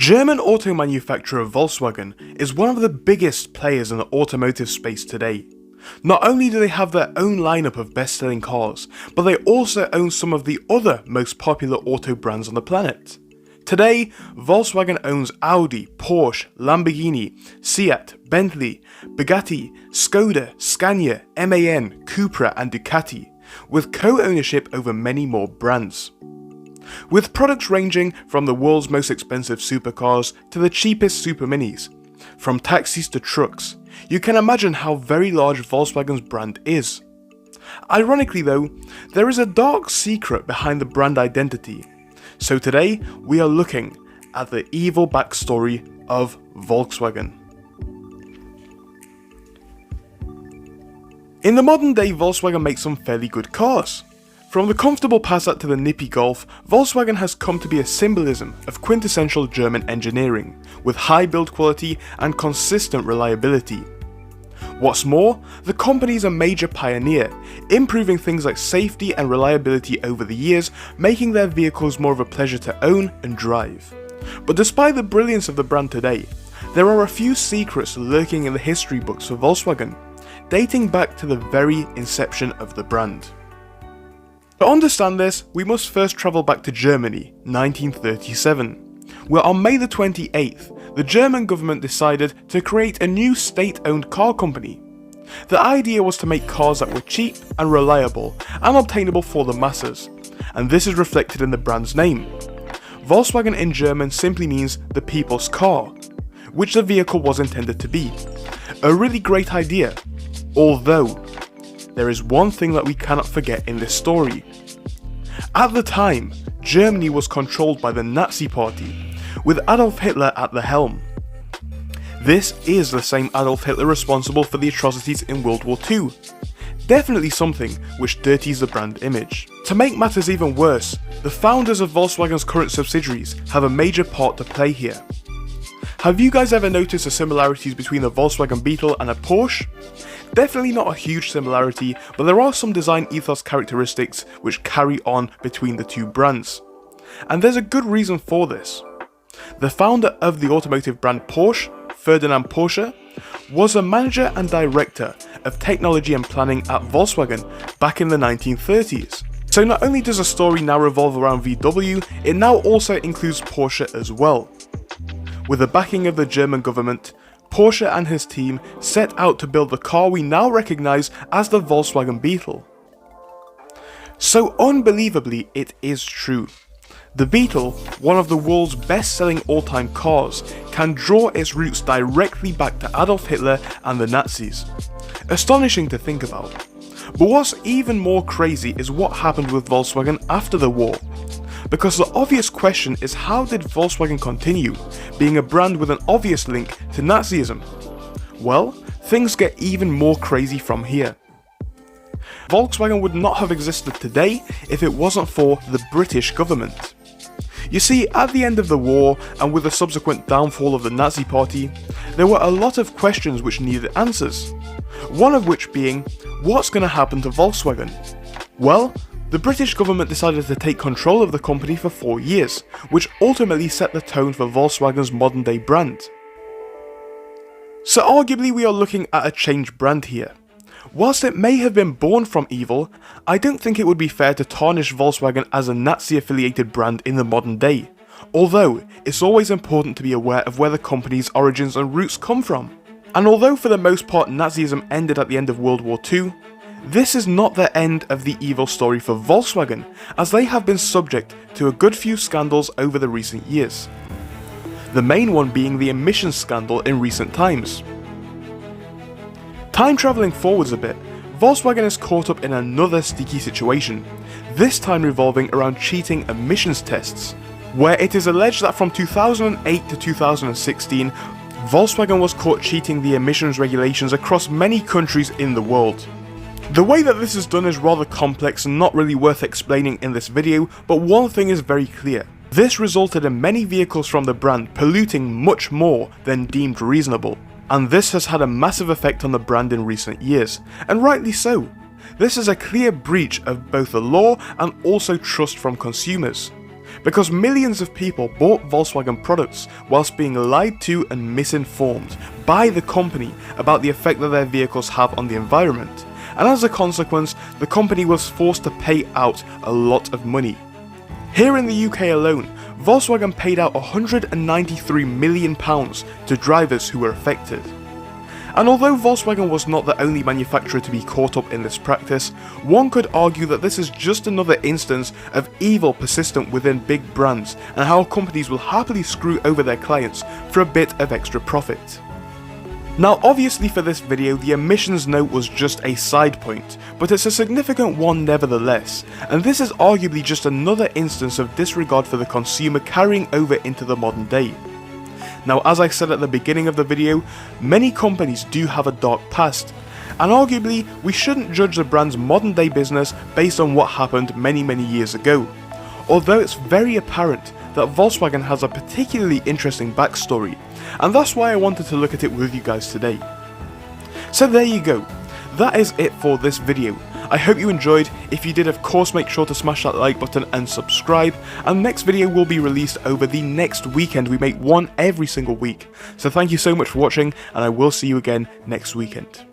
German auto manufacturer Volkswagen is one of the biggest players in the automotive space today. Not only do they have their own lineup of best-selling cars, but they also own some of the other most popular auto brands on the planet. Today, Volkswagen owns Audi, Porsche, Lamborghini, Seat, Bentley, Bugatti, Skoda, Scania, MAN, Cupra and Ducati, with co-ownership over many more brands. With products ranging from the world's most expensive supercars to the cheapest super minis, from taxis to trucks, you can imagine how very large Volkswagen's brand is. Ironically though, there is a dark secret behind the brand identity. So today, we are looking at the evil backstory of Volkswagen. In the modern day, Volkswagen makes some fairly good cars. From the comfortable Passat to the nippy Golf, Volkswagen has come to be a symbolism of quintessential German engineering, with high build quality and consistent reliability. What's more, the company is a major pioneer, improving things like safety and reliability over the years, making their vehicles more of a pleasure to own and drive. But despite the brilliance of the brand today, there are a few secrets lurking in the history books for Volkswagen, dating back to the very inception of the brand. To understand this, we must first travel back to Germany, 1937, where on May the 28th, the German government decided to create a new state-owned car company. The idea was to make cars that were cheap and reliable and obtainable for the masses, and this is reflected in the brand's name. Volkswagen in German simply means the people's car, which the vehicle was intended to be. A really great idea, although there is one thing that we cannot forget in this story. At the time, Germany was controlled by the Nazi Party, with Adolf Hitler at the helm. This is the same Adolf Hitler responsible for the atrocities in World War II. Definitely something which dirties the brand image. To make matters even worse, the founders of Volkswagen's current subsidiaries have a major part to play here. Have you guys ever noticed the similarities between the Volkswagen Beetle and a Porsche? Definitely not a huge similarity, but there are some design ethos characteristics which carry on between the two brands. And there's a good reason for this. The founder of the automotive brand Porsche, Ferdinand Porsche, was a manager and director of technology and planning at Volkswagen back in the 1930s. So not only does the story now revolve around VW, it now also includes Porsche as well. With the backing of the German government, Porsche and his team set out to build the car we now recognise as the Volkswagen Beetle. So unbelievably, it is true. The Beetle, one of the world's best-selling all-time cars, can draw its roots directly back to Adolf Hitler and the Nazis. Astonishing to think about. But what's even more crazy is what happened with Volkswagen after the war. Because the obvious question is, how did Volkswagen continue, being a brand with an obvious link to Nazism? Well, things get even more crazy from here. Volkswagen would not have existed today if it wasn't for the British government. You see, at the end of the war, and with the subsequent downfall of the Nazi Party, there were a lot of questions which needed answers. One of which being, what's going to happen to Volkswagen? Well, the British government decided to take control of the company for 4 years, which ultimately set the tone for Volkswagen's modern day brand. So arguably we are looking at a changed brand here. Whilst it may have been born from evil, I don't think it would be fair to tarnish Volkswagen as a Nazi affiliated brand in the modern day, although it's always important to be aware of where the company's origins and roots come from. And although for the most part Nazism ended at the end of World War II, this is not the end of the evil story for Volkswagen, as they have been subject to a good few scandals over the recent years. The main one being the emissions scandal in recent times. Time travelling forwards a bit, Volkswagen is caught up in another sticky situation, this time revolving around cheating emissions tests, where it is alleged that from 2008 to 2016, Volkswagen was caught cheating the emissions regulations across many countries in the world. The way that this is done is rather complex and not really worth explaining in this video, but one thing is very clear. This resulted in many vehicles from the brand polluting much more than deemed reasonable, and this has had a massive effect on the brand in recent years, and rightly so. This is a clear breach of both the law and also trust from consumers. because millions of people bought Volkswagen products whilst being lied to and misinformed by the company about the effect that their vehicles have on the environment, and as a consequence, the company was forced to pay out a lot of money. Here in the UK alone, Volkswagen paid out £193 million to drivers who were affected. And although Volkswagen was not the only manufacturer to be caught up in this practice, one could argue that this is just another instance of evil persistent within big brands and how companies will happily screw over their clients for a bit of extra profit. Now obviously for this video the emissions note was just a side point, but it's a significant one nevertheless, and this is arguably just another instance of disregard for the consumer carrying over into the modern day. Now as I said at the beginning of the video, many companies do have a dark past, and arguably we shouldn't judge the brand's modern day business based on what happened many years ago, although it's very apparent that Volkswagen has a particularly interesting backstory, and that's why I wanted to look at it with you guys today. So there you go, that is it for this video. I hope you enjoyed. If you did, of course make sure to smash that like button and subscribe, and the next video will be released over the next weekend. We make one every single week. So thank you so much for watching, and I will see you again next weekend.